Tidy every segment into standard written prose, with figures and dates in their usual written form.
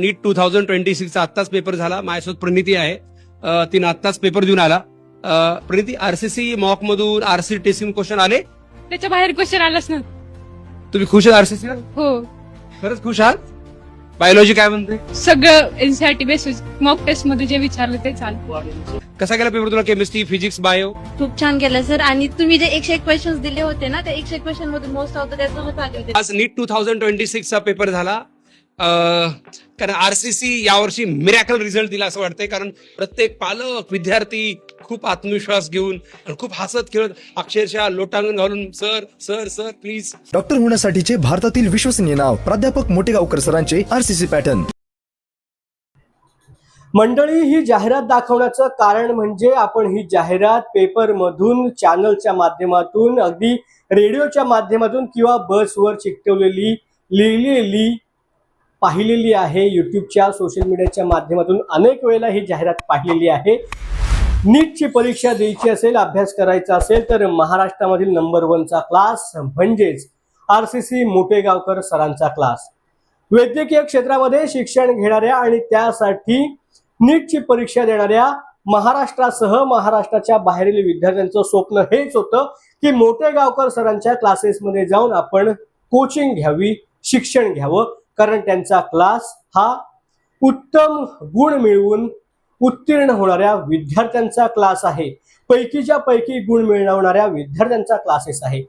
नीट 2026चा आत्ताच पेपर झाला. माझ्यासोबत प्रणिती आहे. तिने आत्ताच पेपर देऊन आला. प्रणिती, आरसीसी मॉक मधून आरसी टेस्टिंग क्वेश्चन आले? त्याच्या बाहेर क्वेश्चन आलाच ना. तुम्ही खुश आहात आरसीसी? हो, खरंच खुश आहात? बायोलॉजी काय म्हणते? सगळं एनसीईआरटी बेसिस मॉक टेस्ट मध्ये जे विचारलं ते चालू. कसा गेला पेपर तुला? Chemistry, physics, bio? खूप छान केलं सर. आणि तुम्ही जे 101 क्वेश्चन्स दिले होते ना, त्या 101 क्वेश्चन मधून मोस्ट ऑफ द त्यातूनच आले होते. आज नीट 2026चा पेपर झाला. कारण आरसीसी यावर्षी मिरॅकल रिझल्ट दिला असं वाटतंय. कारण प्रत्येक पालक, विद्यार्थी खूप आत्मविश्वास घेऊन आणि खूप हसत खेळत अक्षरशः लोटांगण घालून sir sir sir please. Doctor होण्यासाठीचे भारतातील विश्वसनीय नाव प्राध्यापक मोटेगावकर सरांचे आरसीसी पॅटर्न. मंडळी, ही जाहिरात दाखवण्याचं कारण म्हणजे आपण ही जाहिरात पेपर मधून, चॅनलच्या माध्यमातून, अगदी रेडिओच्या माध्यमातून किंवा बसवर चिकटवलेली, लिहिलेली, पाहिलेली आहे. युट्यूबच्या, सोशल मीडियाच्या माध्यमातून अनेक वेळेला ही जाहिरात पाहिलेली आहे. नीटची परीक्षा द्यायची असेल, अभ्यास करायचा असेल तर महाराष्ट्रामधील नंबर 1चा क्लास म्हणजेच आरसीसी मोटेगावकर सरांचा क्लास. वैद्यकीय क्षेत्रामध्ये शिक्षण घेणाऱ्या आणि त्यासाठी नीटची परीक्षा देणाऱ्या महाराष्ट्रासह महाराष्ट्राच्या बाहेरील विद्यार्थ्यांचं स्वप्न हेच होतं की मोटेगावकर सरांच्या क्लासेसमध्ये जाऊन आपण कोचिंग घ्यावी, शिक्षण घ्यावं. कारण त्यांचा क्लास हा उत्तम गुण मिळवून उत्तीर्ण होणाऱ्या विद्यार्थ्यांचा क्लास आहे. पैकीच्या पैकी गुण मिळवणाऱ्या विद्यार्थ्यांचा क्लासेस आहे.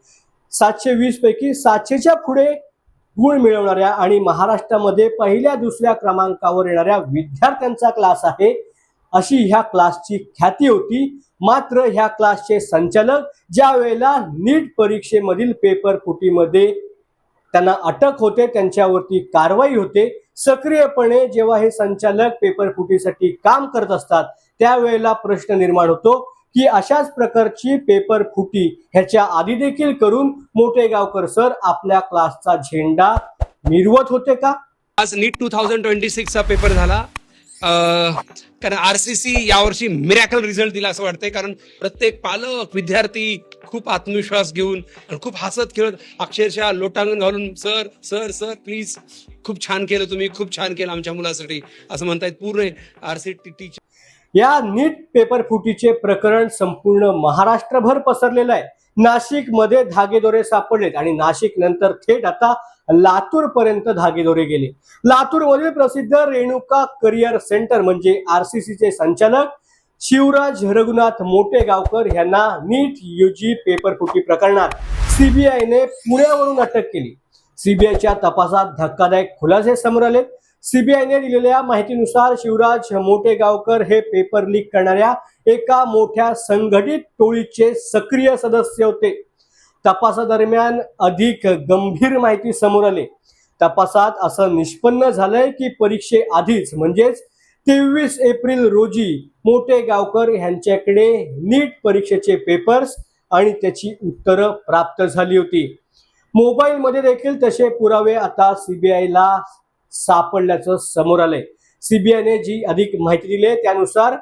720 पैकी 700च्या पुढे गुण मिळवणाऱ्या आणि महाराष्ट्रामध्ये पहिल्या दुसऱ्या क्रमांकावर येणाऱ्या विद्यार्थ्यांचा क्लास आहे, अशी ह्या क्लासची ख्याती होती. मात्र ह्या क्लासचे संचालक ज्या वेळेला नीट परीक्षेमधील पेपर फुटीमध्ये त्यांना अटक होते, त्यांच्यावरती कारवाई होते, सक्रियपणे जेव्हा हे संचालक पेपर फुटीसाठी काम करत असतात त्यावेळेला प्रश्न निर्माण होतो की अशाच प्रकारची पेपर फुटी ह्याच्या आधी देखील करून मोटेगावकर सर आपल्या क्लासचा झेंडा मिरवत होते का? आज नीट 2026चा पेपर झाला. कारण आरसीसी यावर्षी मिरॅकल रिझल्ट दिला असं वाटतंय. कारण प्रत्येक पालक, विद्यार्थी खूप आत्मविश्वास घेऊन आणि खूप हसत खेळत अक्षरशः लोटांगण घालून सर सर सर प्लीज, खूप छान केलं तुम्ही, खूप छान केलं आमच्या मुलासाठी असं म्हणतायत पूर्ण आरसीटी. या नीट पेपर फुटीचे प्रकरण संपूर्ण महाराष्ट्रभर पसरलेलं आहे. नाशिकमध्ये धागेदोरे सापडलेत आणि नाशिक नंतर थेट आता लातूर पर्यंत धागेदोरे गेले. लातूरमधील प्रसिद्ध रेणुका करिअर सेंटर म्हणजे आरसीसीचे संचालक शिवराज रघुनाथ मोटेगावकर यांना नीट यूजी पेपर फुटी प्रकरणात सीबीआयने पुण्यावरून अटक केली. सीबीआयच्या तपासात धक्कादायक खुलासे समोर आले. सीबीआयने दिलेल्या माहितीनुसार शिवराज मोटेगावकर हे पेपर लीक करणाऱ्या एका मोठ्या संघटित टोळीचे सक्रिय सदस्य होते. तपासादरम्यान अधिक गंभीर माहिती समोर आली. तपासात असं निष्पन्न झालंय की परीक्षेआधीच म्हणजेच 23 एप्रिल रोजी मोटेगावकर यांच्याकडे नीट परीक्षेचे पेपर्स आणि त्याची उत्तरं प्राप्त झाली होती. मोबाईलमध्ये देखील तसे पुरावे आता सीबीआयला सापडल्याचं समोर आलंय. सीबीआयने जी अधिक माहिती दिली आहे त्यानुसार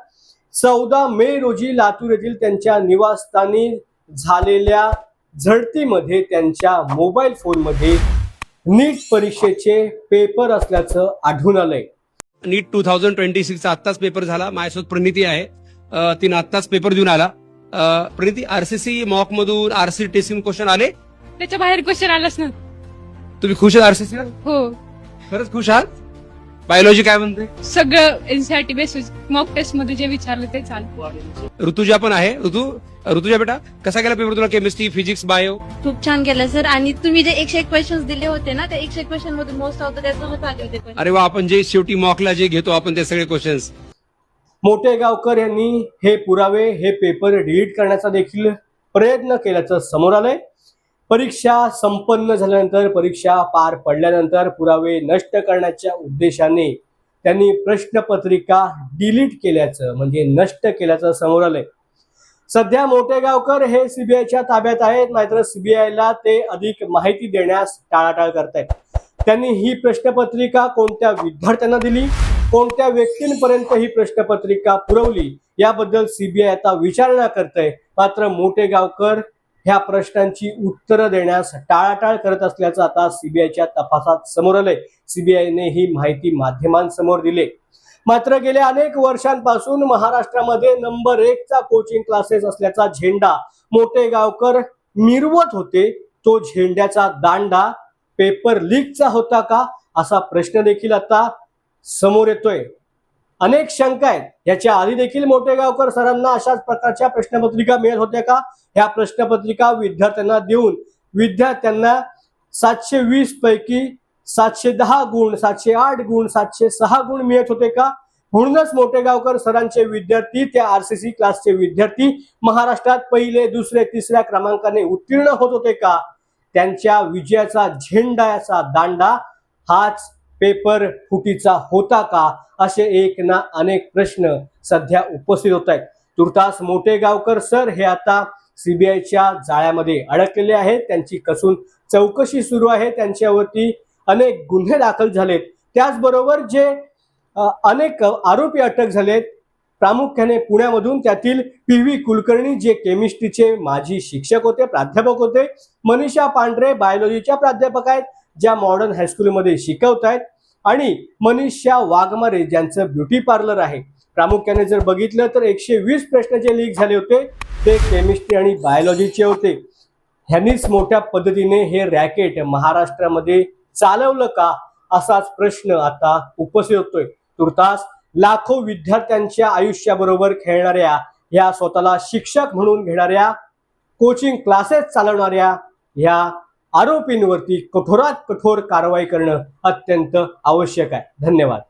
14 मे रोजी लातूर येथील त्यांच्या निवासस्थानी झालेल्या झडतीमध्ये त्यांच्या मोबाईल फोनमध्ये नीट परीक्षेचे पेपर असल्याचं आढळून आलंय. नीट 2026चा आत्ताच पेपर झाला. माझ्यासोबत प्रणिती आहे. तिने आत्ताच पेपर देऊन आला. प्रणिती, आरसीसी मॉक मधून आरसी टेस्टिंग क्वेश्चन आले? त्याच्या बाहेर क्वेश्चन आलाच ना. तुम्ही खुश आहात आरसीसी? हो, खरंच खुश आहात? बायोलॉजी काय म्हणते? सगळं एनसीईआरटी बेसिस मॉक टेस्ट मध्ये जे विचारलं ते चालू. ऋतुजा पण आहे. ऋतुजा बेटा, कसा गेला पेपर तुला? Chemistry, physics, bio? खूप छान केलं सर. आणि तुम्ही जे 101 क्वेश्चन्स दिले होते ना, त्या 101 क्वेश्चन मधून मोस्ट ऑफ द त्यातूनच आले होते. अरे वा, आपण जे शेवटी मॉकला जे घेतो आपण ते सगळे क्वेश्चन्स. मोटेगावकर यांनी हे पुरावे, हे पेपर डिलीट करण्याचा देखील प्रयत्न केल्याचं समोर आलंय. परीक्षा संपन्न झाल्यानंतर, परीक्षा पार पडल्यानंतर पुरावे नष्ट करण्याच्या उद्देशाने त्यांनी प्रश्नपत्रिका डिलीट केल्याचं म्हणजे नष्ट केल्याचं समोर आलंय. सध्या मोटेगावकर हे सीबीआयच्या ताब्यात आहेत, मात्र सीबीआयला ते अधिक माहिती देण्यास टाळाटाळ करतायत. त्यांनी ही प्रश्नपत्रिका कोणत्या विद्यार्थ्यांना दिली, कोणत्या व्यक्तींपर्यंत ही प्रश्नपत्रिका पुरवली याबद्दल सीबीआय आता विचारणा करतंय. मात्र मोटेगावकर ह्या प्रश्नांची उत्तरं देण्यास टाळाटाळ करत असल्याचं आता सीबीआयच्या तपासात समोर आलंय. सीबीआयने ही माहिती माध्यमांसमोर दिली. मात्र गेल्या अनेक वर्षांपासून महाराष्ट्रामध्ये नंबर 1 चा कोचिंग क्लासेस असल्याचा झेंडा मोटेगावकर मिरवत होते. तो झेंड्याचा दांडा पेपर लीकचा होता का, असा प्रश्न देखील आता समोर येतोय. अनेक शंका आहेत. याच्या आधी देखील मोटेगावकर सरांना अशाच प्रकारच्या प्रश्नपत्रिका मिळत होत्या का? ह्या प्रश्नपत्रिका विद्यार्थ्यांना देऊन विद्यार्थ्यांना 720 पैकी 710 गुण, 708 गुण, 706 गुण मिळत होते का? म्हणूनच मोटेगावकर सरांचे विद्यार्थी, त्या आरसीसी क्लासचे विद्यार्थी महाराष्ट्रात पहिले, दुसरे, तिसऱ्या क्रमांकाने उत्तीर्ण होत होते का? त्यांच्या विजयाचा झेंडाचा दांडा हाच पेपर फुटीचा होता का? असे एक ना अनेक प्रश्न सध्या उपस्थित होत आहेत. तुर्तास मोटेगावकर सर हे आता सीबीआयच्या जाळ्यामध्ये अडकलेले आहेत. त्यांची कसून चौकशी सुरू आहे. त्यांच्यावरती अनेक गुन्हे दाखल झालेत. त्याचबरोबर जे अनेक आरोपी अटक झालेत, प्रामुख्याने पुण्यामधून, त्यातील PV कुलकर्णी जे केमिस्ट्रीचे माजी शिक्षक होते, प्राध्यापक होते, मनीषा पांढरे बायोलॉजीच्या प्राध्यापक आहेत, ज्या मॉडर्न हायस्कूलमध्ये शिकवत आहेत, आणि मनीषा वाघमारे ज्यांचं ब्युटी पार्लर आहे. प्रामुख्याने जर बघितलं तर 120 प्रश्न जे लीक झाले होते ते केमिस्ट्री आणि बायोलॉजीचे होते. ह्यांनीच मोठ्या पद्धतीने हे रॅकेट महाराष्ट्रामध्ये चालवलं का, असाच प्रश्न आता उपस्थित होतोय. तुर्तास लाखो विद्यार्थ्यांच्या आयुष्याबरोबर खेळणाऱ्या, या स्वतःला शिक्षक म्हणून घेणाऱ्या, कोचिंग क्लासेस चालवणाऱ्या या आरोपींवरती कठोरात कठोर कारवाई करणं अत्यंत आवश्यक आहे. धन्यवाद.